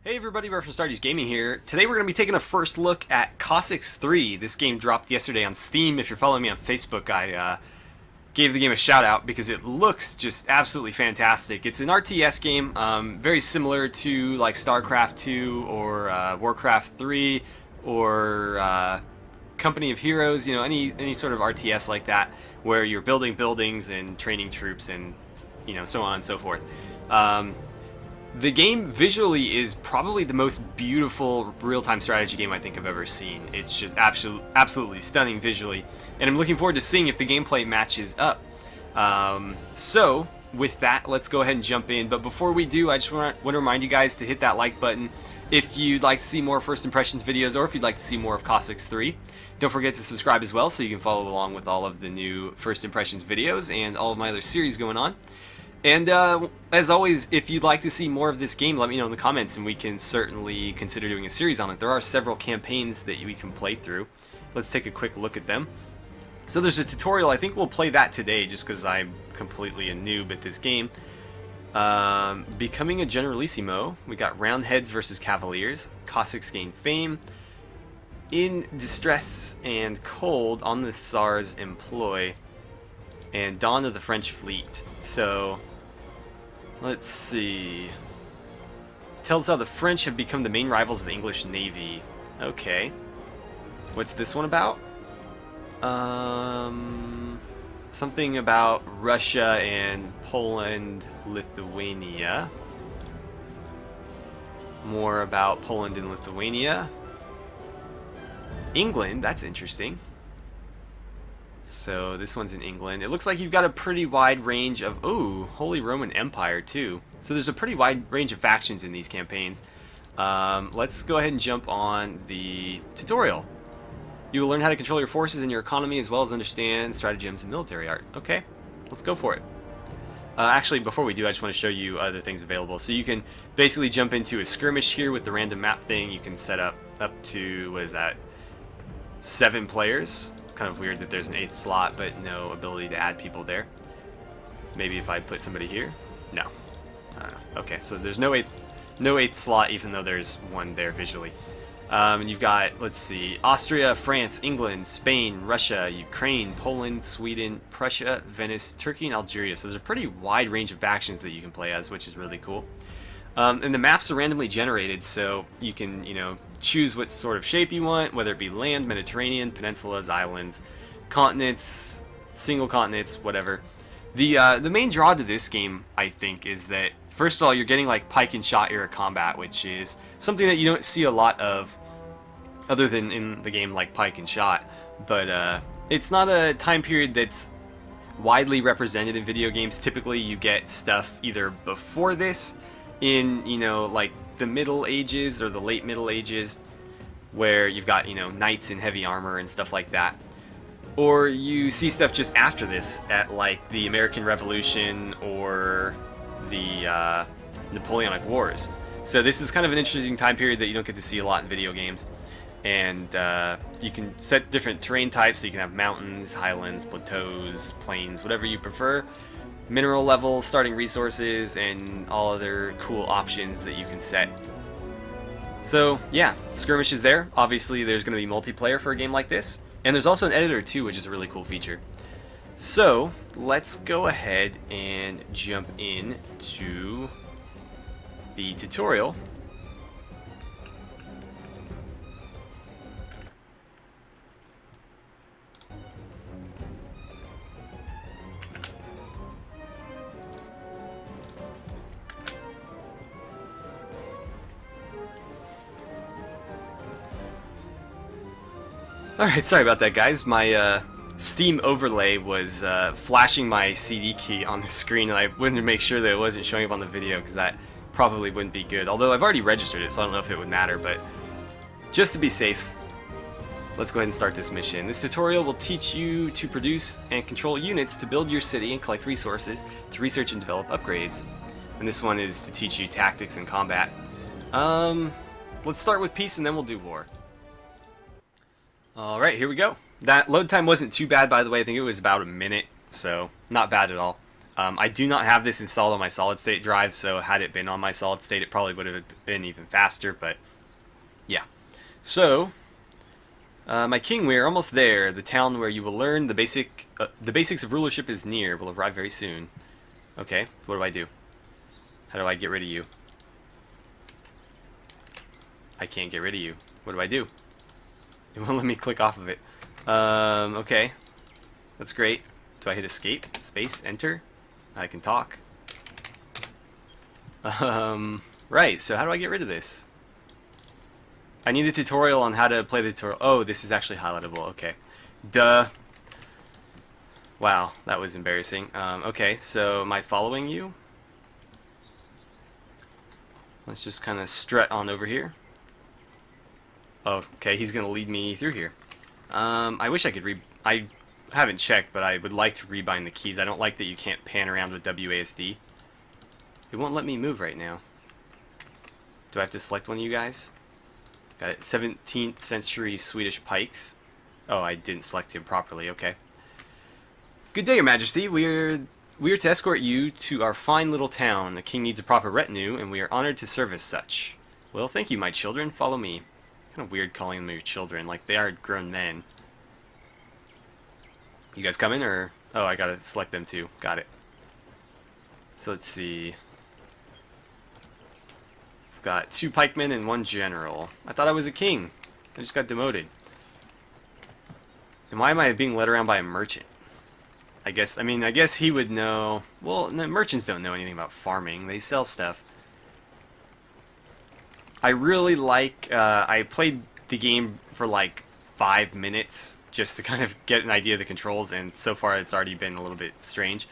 Hey everybody, we're from AstartesGaming here. Today we're going to be taking a first look at Cossacks 3. This game dropped yesterday on Steam. If you're following me on Facebook, I gave the game a shout out because it looks just absolutely fantastic. It's an RTS game, very similar to like StarCraft 2 or Warcraft 3 or Company of Heroes, any sort of RTS like that where you're building buildings and training troops and so on and so forth. The game visually is probably the most beautiful real-time strategy game I think I've ever seen. It's just absolutely stunning visually, and I'm looking forward to seeing if the gameplay matches up. So, with that, let's go ahead and jump in. But before we do, I just want to remind you guys to hit that like button if you'd like to see more First Impressions videos or if you'd like to see more of Cossacks 3. Don't forget to subscribe as well so you can follow along with all of the new First Impressions videos and all of my other series going on. And as always, if you'd like to see more of this game, let me know in the comments and we can certainly consider doing a series on it. There are several campaigns that we can play through. Let's take a quick look at them. So there's a tutorial. I think we'll play that today just because I'm completely a noob at this game. Becoming a Generalissimo. We got Roundheads versus Cavaliers. Cossacks gain fame. In distress and cold, on the Tsar's employ. And Dawn of the French Fleet. So let's see. Tells how the French have become the main rivals of the English Navy. Okay. What's this one about? Something about Russia and Poland, Lithuania. More about Poland and Lithuania. England, that's interesting. So this one's in England. It looks like you've got a pretty wide range of... Ooh, Holy Roman Empire too. So there's a pretty wide range of factions in these campaigns. Let's go ahead and jump on the tutorial. You will learn how to control your forces and your economy as well as understand stratagems and military art. Okay, let's go for it. Actually, before we do, I just want to show you other things available. So you can basically jump into a skirmish here with the random map thing. You can set up to, what is that, 7 players. Kind of weird that there's an 8th slot, but no ability to add people there. Maybe if I put somebody here? No. Okay, so there's no 8th slot, even though there's one there visually. And you've got, let's see, Austria, France, England, Spain, Russia, Ukraine, Poland, Sweden, Prussia, Venice, Turkey, and Algeria. So there's a pretty wide range of factions that you can play as, which is really cool. And the maps are randomly generated, so you can, choose what sort of shape you want, whether it be land, Mediterranean, peninsulas, islands, continents, single continents, whatever. The main draw to this game, I think, is that, first of all, you're getting like pike and shot era combat, which is something that you don't see a lot of other than in the game like pike and shot. But it's not a time period that's widely represented in video games. Typically, you get stuff either before this, in like the Middle Ages or the late Middle Ages, where you've got knights in heavy armor and stuff like that, or you see stuff just after this at like the American Revolution or the Napoleonic Wars. So this is kind of an interesting time period that you don't get to see a lot in video games. And you can set different terrain types, so you can have mountains, highlands, plateaus, plains, whatever you prefer. Mineral level, starting resources, and all other cool options that you can set. So yeah, skirmish is there. Obviously there's going to be multiplayer for a game like this. And there's also an editor too, which is a really cool feature. So let's go ahead and jump in to the tutorial. Alright, sorry about that, guys. My Steam overlay was flashing my CD key on the screen, and I wanted to make sure that it wasn't showing up on the video, because that probably wouldn't be good. Although I've already registered it, so I don't know if it would matter, but just to be safe, let's go ahead and start this mission. This tutorial will teach you to produce and control units to build your city and collect resources to research and develop upgrades. And this one is to teach you tactics and combat. Let's start with peace, and then we'll do war. Alright, here we go. That load time wasn't too bad, by the way. I think it was about a minute, so not bad at all. I do not have this installed on my solid state drive, so had it been on my solid state, it probably would have been even faster, but yeah. So, my king, we are almost there. The town where you will learn the basics of rulership is near. Will arrive very soon. Okay, what do I do? How do I get rid of you? I can't get rid of you. What do I do? It won't let me click off of it. Okay. That's great. Do I hit escape? Space? Enter? I can talk. Right, so how do I get rid of this? I need a tutorial on how to play the tutorial. Oh, this is actually highlightable. Okay. Duh. Wow, that was embarrassing. Okay, so am I following you? Let's just kind of strut on over here. Oh, okay, he's going to lead me through here. I wish I could I haven't checked, but I would like to rebind the keys. I don't like that you can't pan around with WASD. It won't let me move right now. Do I have to select one of you guys? Got it. 17th century Swedish pikes. Oh, I didn't select him properly. Okay. Good day, Your Majesty. We're to escort you to our fine little town. The king needs a proper retinue, and we are honored to serve as such. Well, thank you, my children. Follow me. Kind of weird calling them your children, like they are grown men. You guys coming, or... Oh, I gotta select them too. Got it. So let's see. I've got 2 pikemen and 1 general. I thought I was a king. I just got demoted. And why am I being led around by a merchant? I guess he would know... Well, no, merchants don't know anything about farming. They sell stuff. I really like... I played the game for like 5 minutes just to kind of get an idea of the controls, and so far it's already been a little bit strange.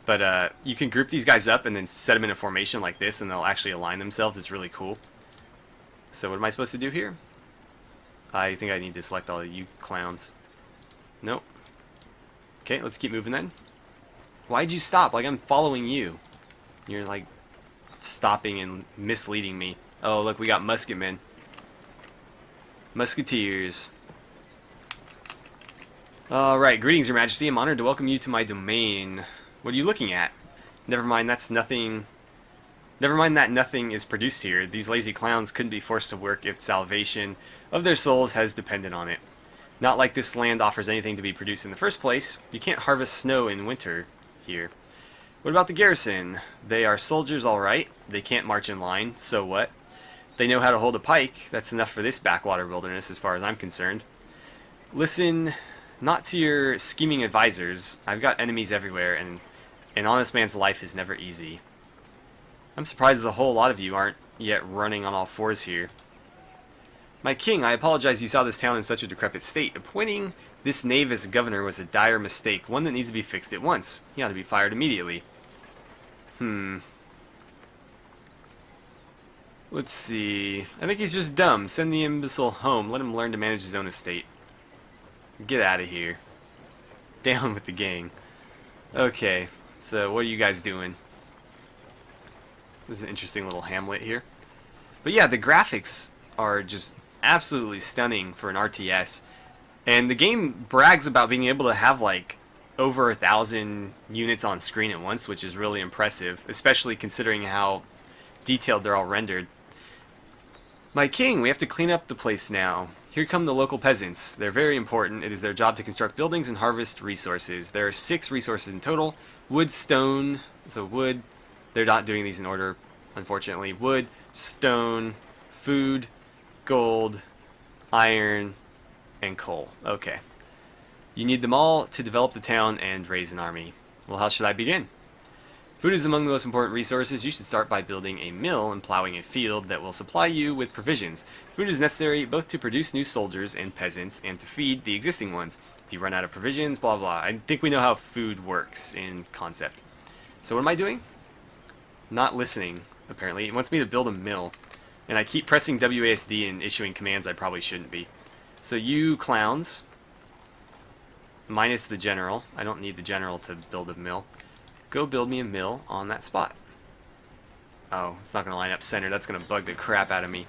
But you can group these guys up and then set them in a formation like this, and they'll actually align themselves. It's really cool. So what am I supposed to do here? I think I need to select all of you clowns. Nope. Okay, let's keep moving then. Why'd you stop? Like, I'm following you. You're, like, stopping and misleading me. Oh, look, we got musketmen. Musketeers. Alright, greetings, Your Majesty. I'm honored to welcome you to my domain. What are you looking at? Never mind, that's nothing... Never mind that nothing is produced here. These lazy clowns couldn't be forced to work if salvation of their souls has depended on it. Not like this land offers anything to be produced in the first place. You can't harvest snow in winter here. What about the garrison? They are soldiers, alright. They can't march in line, so what? They know how to hold a pike. That's enough for this backwater wilderness as far as I'm concerned. Listen, not to your scheming advisors. I've got enemies everywhere, and an honest man's life is never easy. I'm surprised the whole lot of you aren't yet running on all fours here. My king, I apologize you saw this town in such a decrepit state. Appointing this knave as governor was a dire mistake, one that needs to be fixed at once. He ought to be fired immediately. Let's see. I think he's just dumb. Send the imbecile home. Let him learn to manage his own estate. Get out of here. Down with the gang. Okay, so what are you guys doing? This is an interesting little hamlet here. But yeah, the graphics are just absolutely stunning for an RTS. And the game brags about being able to have like over 1,000 units on screen at once, which is really impressive, especially considering how detailed they're all rendered. My king, we have to clean up the place now. Here come the local peasants. They're very important. It is their job to construct buildings and harvest resources. There are 6 resources in total. Wood, stone, so wood. They're not doing these in order, unfortunately. Wood, stone, food, gold, iron, and coal. Okay. You need them all to develop the town and raise an army. Well, how should I begin? Food is among the most important resources. You should start by building a mill and plowing a field that will supply you with provisions. Food is necessary both to produce new soldiers and peasants and to feed the existing ones. If you run out of provisions, blah blah. I think we know how food works in concept. So what am I doing? Not listening, apparently. It wants me to build a mill. And I keep pressing WASD and issuing commands I probably shouldn't be. So you clowns, minus the general. I don't need the general to build a mill. Go build me a mill on that spot. Oh, it's not going to line up center. That's going to bug the crap out of me.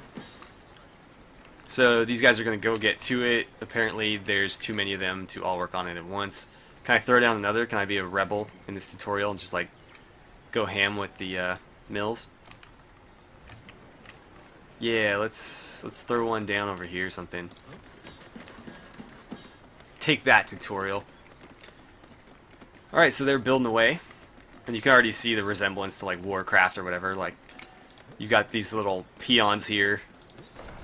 So these guys are going to go get to it. Apparently there's too many of them to all work on it at once. Can I throw down another? Can I be a rebel in this tutorial and just like go ham with the mills? Yeah, let's throw one down over here or something. Take that, tutorial. Alright, so they're building away. And you can already see the resemblance to like Warcraft or whatever. Like, you got these little peons here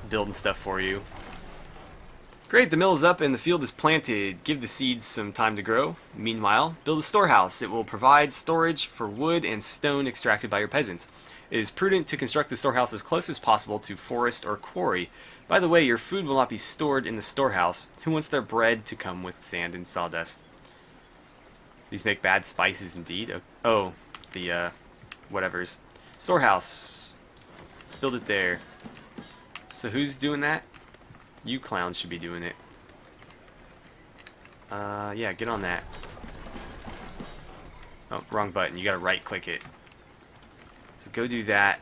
building stuff for you. Great, the mill is up and the field is planted. Give the seeds some time to grow. Meanwhile, build a storehouse. It will provide storage for wood and stone extracted by your peasants. It is prudent to construct the storehouse as close as possible to forest or quarry. By the way, your food will not be stored in the storehouse. Who wants their bread to come with sand and sawdust? These make bad spices indeed. Oh, the whatevers. Storehouse. Let's build it there. So who's doing that? You clowns should be doing it. Yeah, get on that. Oh, wrong button. You gotta right click it. So go do that.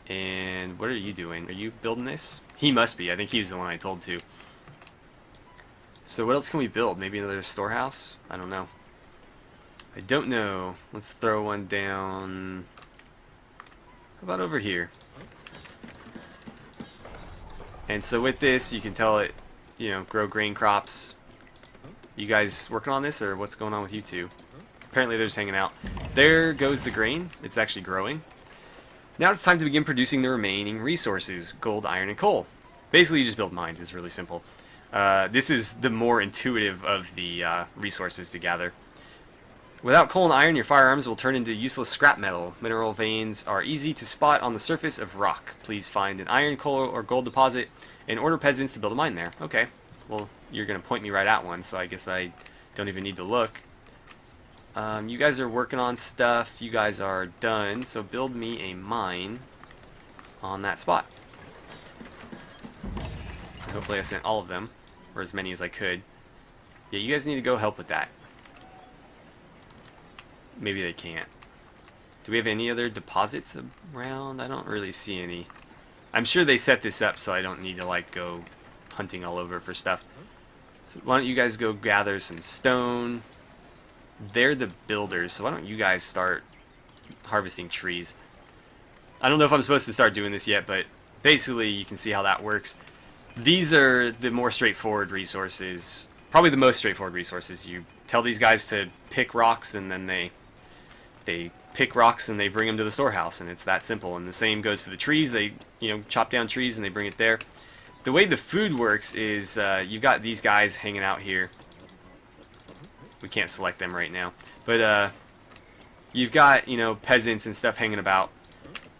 And what are you doing? Are you building this? He must be. I think he was the one I told to. So what else can we build? Maybe another storehouse? I don't know. I don't know. Let's throw one down. How about over here? And so with this, you can tell it, you know, grow grain crops. You guys working on this, or what's going on with you two? Apparently they're just hanging out. There goes the grain. It's actually growing. Now it's time to begin producing the remaining resources: gold, iron, and coal. Basically, you just build mines. It's really simple. This is the more intuitive of the resources to gather. Without coal and iron, your firearms will turn into useless scrap metal. Mineral veins are easy to spot on the surface of rock. Please find an iron, coal, or gold deposit and order peasants to build a mine there. Okay. Well, you're going to point me right at one, so I guess I don't even need to look. You guys are working on stuff. You guys are done, so build me a mine on that spot. Hopefully I sent all of them, or as many as I could. Yeah, you guys need to go help with that. Maybe they can't. Do we have any other deposits around? I don't really see any. I'm sure they set this up so I don't need to like go hunting all over for stuff. So why don't you guys go gather some stone? They're the builders, so why don't you guys start harvesting trees? I don't know if I'm supposed to start doing this yet, but basically you can see how that works. These are the more straightforward resources. Probably the most straightforward resources. You tell these guys to pick rocks, and then they pick rocks and they bring them to the storehouse, and it's that simple. And the same goes for the trees. They, you know, chop down trees and they bring it there. The way the food works is you've got these guys hanging out here. We can't select them right now, but you've got, you know, peasants and stuff hanging about,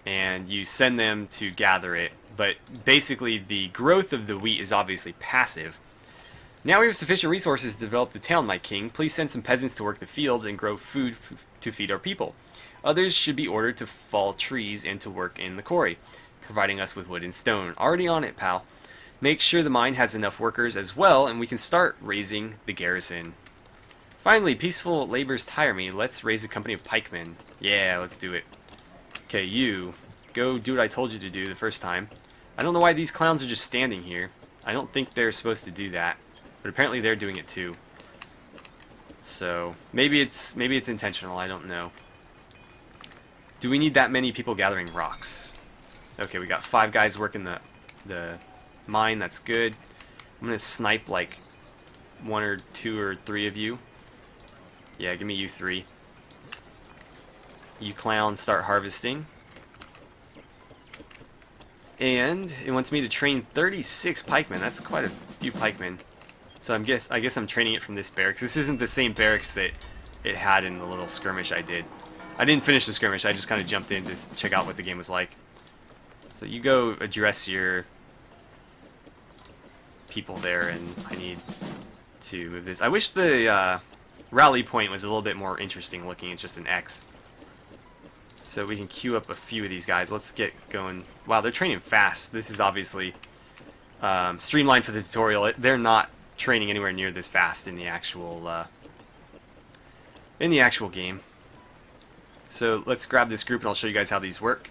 and you send them to gather it. But basically the growth of the wheat is obviously passive. Now we have sufficient resources to develop the town, my king. Please send some peasants to work the fields and grow food to feed our people. Others should be ordered to fall trees and to work in the quarry, providing us with wood and stone. Already on it, pal. Make sure the mine has enough workers as well, and we can start raising the garrison. Finally, peaceful labors tire me. Let's raise a company of pikemen. Yeah, let's do it. Okay, you, go do what I told you to do the first time. I don't know why these clowns are just standing here. I don't think they're supposed to do that. But apparently they're doing it too. So maybe it's intentional, I don't know. Do we need that many people gathering rocks? Okay, we got 5 guys working the mine, that's good. I'm gonna snipe like 1 or 2 or 3 of you. Yeah, give me you 3. You clowns start harvesting. And it wants me to train 36 pikemen. That's quite a few pikemen. So I guess I'm training it from this barracks. This isn't the same barracks that it had in the little skirmish I did. I didn't finish the skirmish, I just kind of jumped in to check out what the game was like. So you go address your people there, and I need to move this. I wish the rally point was a little bit more interesting looking. It's just an X. So we can queue up a few of these guys. Let's get going. Wow, they're training fast. This is obviously streamlined for the tutorial. They're not training anywhere near this fast in the actual game. So let's grab this group and I'll show you guys how these work.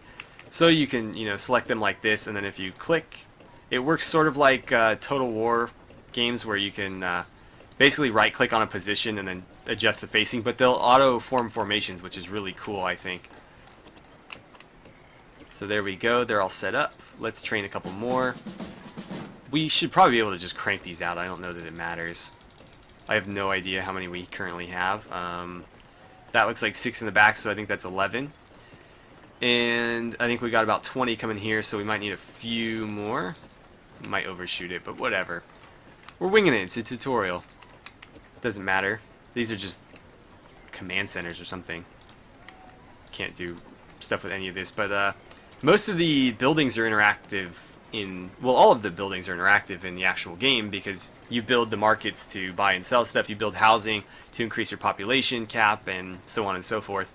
So you can, you know, select them like this, and then if you click, it works sort of like Total War games where you can basically right click on a position and then adjust the facing, but they'll auto-form formations, which is really cool, I think. So there we go. They're all set up. Let's train a couple more. We should probably be able to just crank these out. I don't know that it matters. I have no idea how many we currently have. That looks like 6 in the back, so I think that's 11. And I think we got about 20 coming here, so we might need a few more. Might overshoot it, but whatever. We're winging it. It's a tutorial. Doesn't matter. These are just command centers or something. Can't do stuff with any of this, but most of the buildings are interactive in, well, all of the buildings are interactive in the actual game because you build the markets to buy and sell stuff, you build housing to increase your population cap, and so on and so forth.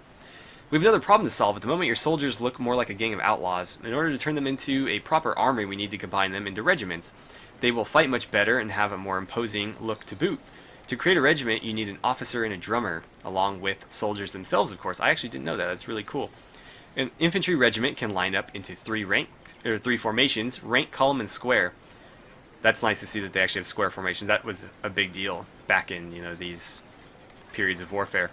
We have another problem to solve. At the moment, your soldiers look more like a gang of outlaws. In order to turn them into a proper army, we need to combine them into regiments. They will fight much better and have a more imposing look to boot. To create a regiment, you need an officer and a drummer, along with soldiers themselves, of course. I actually didn't know that. That's really cool. An infantry regiment can line up into three formations: rank, column, and square. That's nice to see that they actually have square formations. That was a big deal back in, you know, these periods of warfare.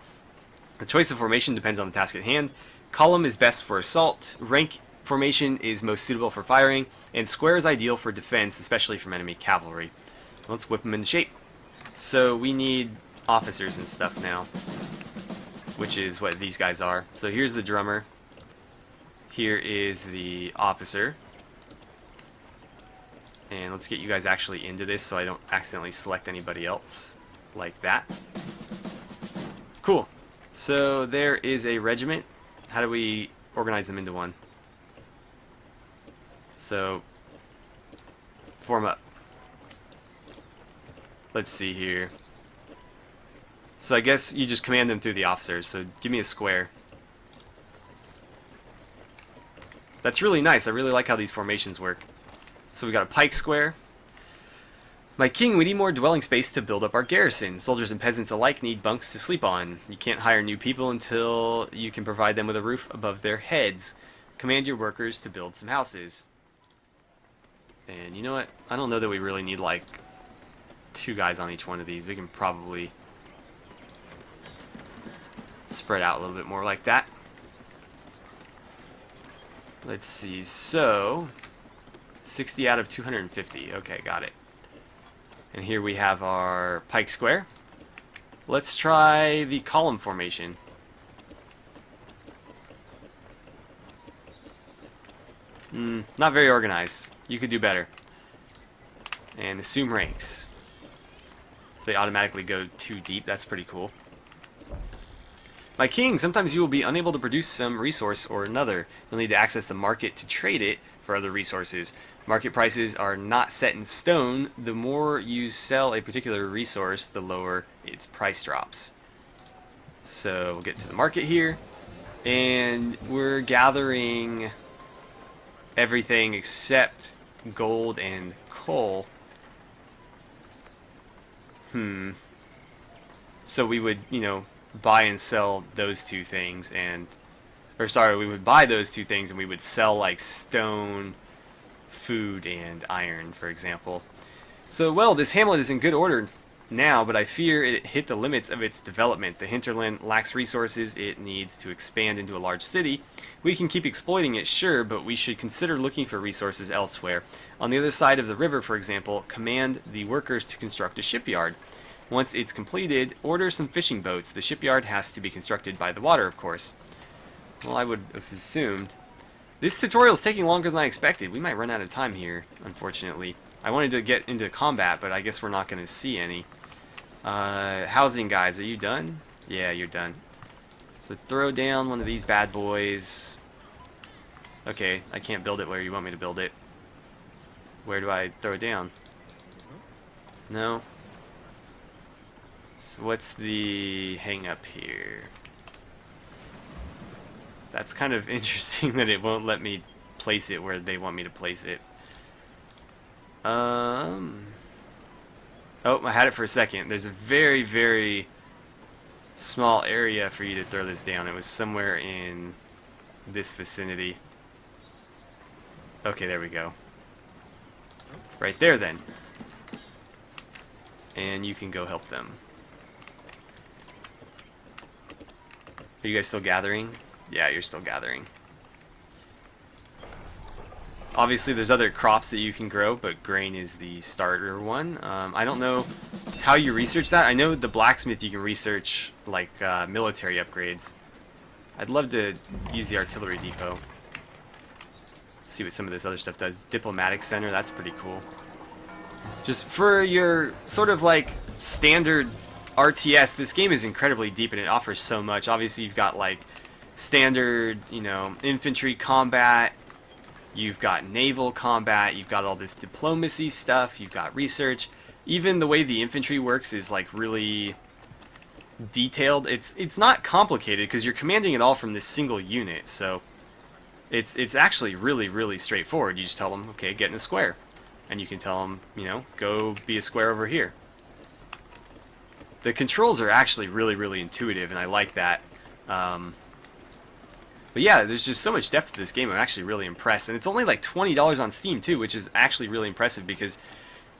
The choice of formation depends on the task at hand. Column is best for assault, rank formation is most suitable for firing, and square is ideal for defense, especially from enemy cavalry. Let's whip them into shape. So we need officers and stuff now, which is what these guys are. So here's the drummer. Here is the officer. And let's get you guys actually into this so I don't accidentally select anybody else like that. Cool. So there is a regiment. How do we organize them into one? So, form up. Let's see here. So I guess you just command them through the officers. So give me a square. That's really nice. I really like how these formations work. So we got a pike square. My king, we need more dwelling space to build up our garrison. Soldiers and peasants alike need bunks to sleep on. You can't hire new people until you can provide them with a roof above their heads. Command your workers to build some houses. And you know what? I don't know that we really need like 2 guys on each one of these. We can probably spread out a little bit more like that. Let's see. So 60 out of 250. Okay, got it. And here we have our pike square. Let's try the column formation. Not very organized. You could do better. And assume ranks. So they automatically go too deep. That's pretty cool. My king, sometimes you will be unable to produce some resource or another. You'll need to access the market to trade it for other resources. Market prices are not set in stone. The more you sell a particular resource, the lower its price drops. So we'll get to the market here. And we're gathering everything except gold and coal. So we would, you know, buy and sell those 2 things, and we would buy those 2 things and we would sell like stone, food, and iron, for example. So, well, this hamlet is in good order now, but I fear it hit the limits of its development. The hinterland lacks resources. It needs to expand into a large city. We can keep exploiting it, sure, but we should consider looking for resources elsewhere. On the other side of the river, for example, command the workers to construct a shipyard. Once it's completed, order some fishing boats. The shipyard has to be constructed by the water, of course. Well, I would have assumed. This tutorial is taking longer than I expected. We might run out of time here, unfortunately. I wanted to get into combat, but I guess we're not going to see any. Housing guys, are you done? Yeah, you're done. So throw down one of these bad boys. Okay, I can't build it where you want me to build it. Where do I throw it down? No. So what's the hang up here? That's kind of interesting that it won't let me place it where they want me to place it. Oh, I had it for a second. There's a very, very small area for you to throw this down. It was somewhere in this vicinity. Okay, there we go. Right there, then. And you can go help them. Are you guys still gathering? Yeah, you're still gathering. Obviously, there's other crops that you can grow, but grain is the starter one. I don't know how you research that. I know the blacksmith you can research, like, military upgrades. I'd love to use the artillery depot. See what some of this other stuff does. Diplomatic center, that's pretty cool. Just for your sort of, like, standard RTS, this game is incredibly deep and it offers so much. Obviously, you've got, like, standard, you know, infantry combat. You've got naval combat, you've got all this diplomacy stuff, you've got research. Even the way the infantry works is like really detailed. It's not complicated because you're commanding it all from this single unit, so it's actually really straightforward. You just tell them, okay, get in a square. And you can tell them, you know, go be a square over here. The controls are actually really intuitive, and I like that. But yeah, there's just so much depth to this game. I'm actually really impressed. And it's only like $20 on Steam too, which is actually really impressive because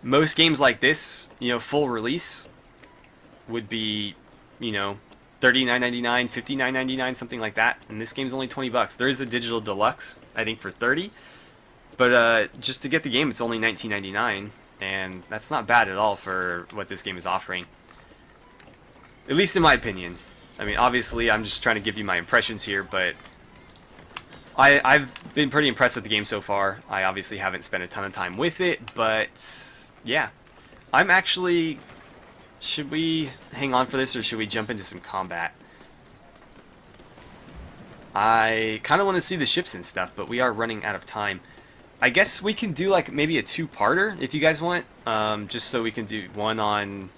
most games like this, you know, full release would be, you know, $39.99, $59.99, something like that. And this game's only $20. There is a digital deluxe, I think, for $30. But just to get the game, it's only $19.99, and that's not bad at all for what this game is offering. At least in my opinion. I mean, obviously, I'm just trying to give you my impressions here, but I've been pretty impressed with the game so far. I obviously haven't spent a ton of time with it, but yeah. I'm actually... Should we hang on for this, or should we jump into some combat? I kind of want to see the ships and stuff, but we are running out of time. I guess we can do like maybe a two-parter if you guys want, just so we can do one on...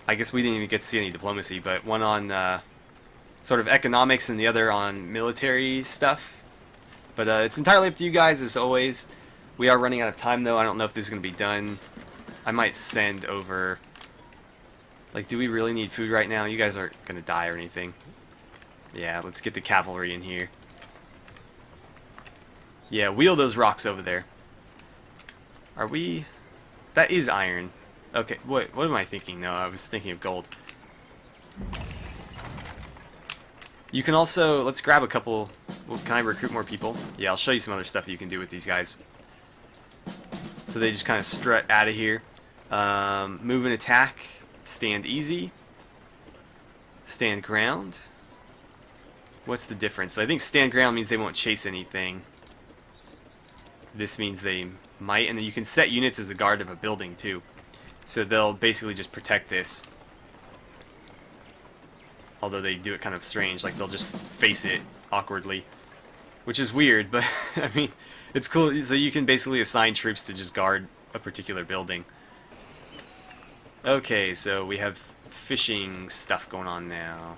I guess we didn't even get to see any diplomacy, but one on sort of economics and the other on military stuff. But it's entirely up to you guys, as always. We are running out of time, though. I don't know if this is going to be done. I might send over... Like, do we really need food right now? You guys aren't going to die or anything. Yeah, let's get the cavalry in here. Yeah, wheel those rocks over there. Are we... That is iron. Okay, what am I thinking? No, I was thinking of gold. You can also... Let's grab a couple... Well, can I recruit more people? Yeah, I'll show you some other stuff you can do with these guys. So they just kind of strut out of here. Move and attack. Stand easy. Stand ground. What's the difference? So I think stand ground means they won't chase anything. This means they might, and then you can set units as a guard of a building too. So they'll basically just protect this. Although they do it kind of strange, like they'll just face it awkwardly. Which is weird, but I mean, it's cool. So you can basically assign troops to just guard a particular building. Okay, so we have fishing stuff going on now.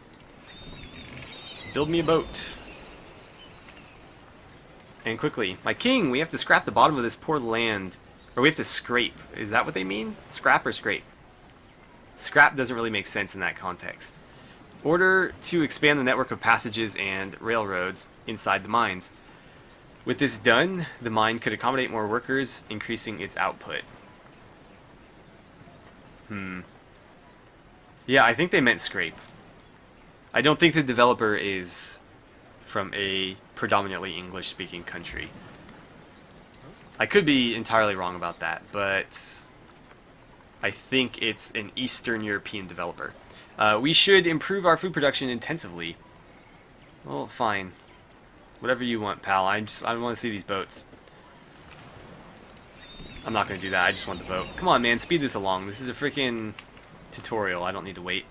Build me a boat. And quickly. My king, we have to scrap the bottom of this poor land. Or we have to scrape. Is that what they mean? Scrap or scrape? Scrap doesn't really make sense in that context. Order to expand the network of passages and railroads inside the mines. With this done, the mine could accommodate more workers, increasing its output. Yeah, I think they meant scrape. I don't think the developer is from a predominantly English-speaking country. I could be entirely wrong about that, but I think it's an Eastern European developer. We should improve our food production intensively. Well, fine. Whatever you want, pal. I want to see these boats. I'm not going to do that. I just want the boat. Come on, man. Speed this along. This is a freaking tutorial. I don't need to wait.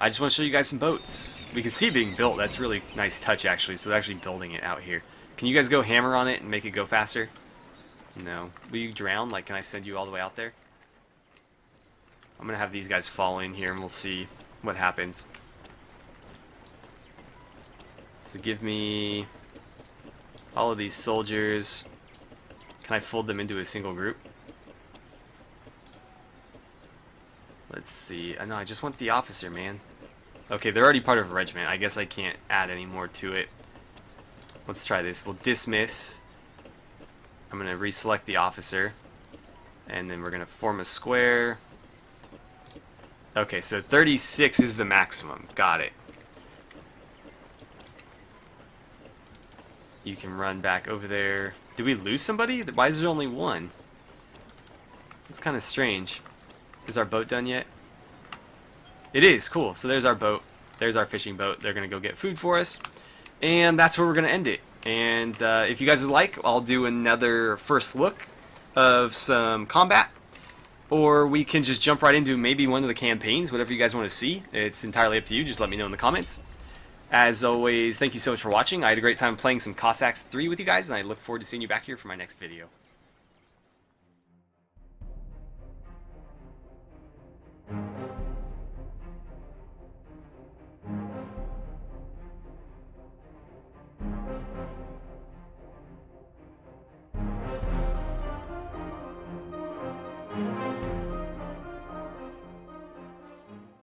I just want to show you guys some boats. We can see it being built. That's a really nice touch, actually. So they're actually building it out here. Can you guys go hammer on it and make it go faster? No. Will you drown? Like, can I send you all the way out there? I'm going to have these guys fall in here and we'll see what happens. So give me all of these soldiers. Can I fold them into a single group? Let's see. No, I just want the officer, man. Okay, they're already part of a regiment. I guess I can't add any more to it. Let's try this. We'll dismiss. I'm going to reselect the officer. And then we're going to form a square. Okay, so 36 is the maximum. Got it. You can run back over there. Did we lose somebody? Why is there only one? It's kind of strange. Is our boat done yet? It is. Cool. So there's our boat. There's our fishing boat. They're going to go get food for us. And that's where we're going to end it. And if you guys would like, I'll do another first look of some combat. Or we can just jump right into maybe one of the campaigns, whatever you guys want to see. It's entirely up to you. Just let me know in the comments. As always, thank you so much for watching. I had a great time playing some Cossacks 3 with you guys, and I look forward to seeing you back here for my next video.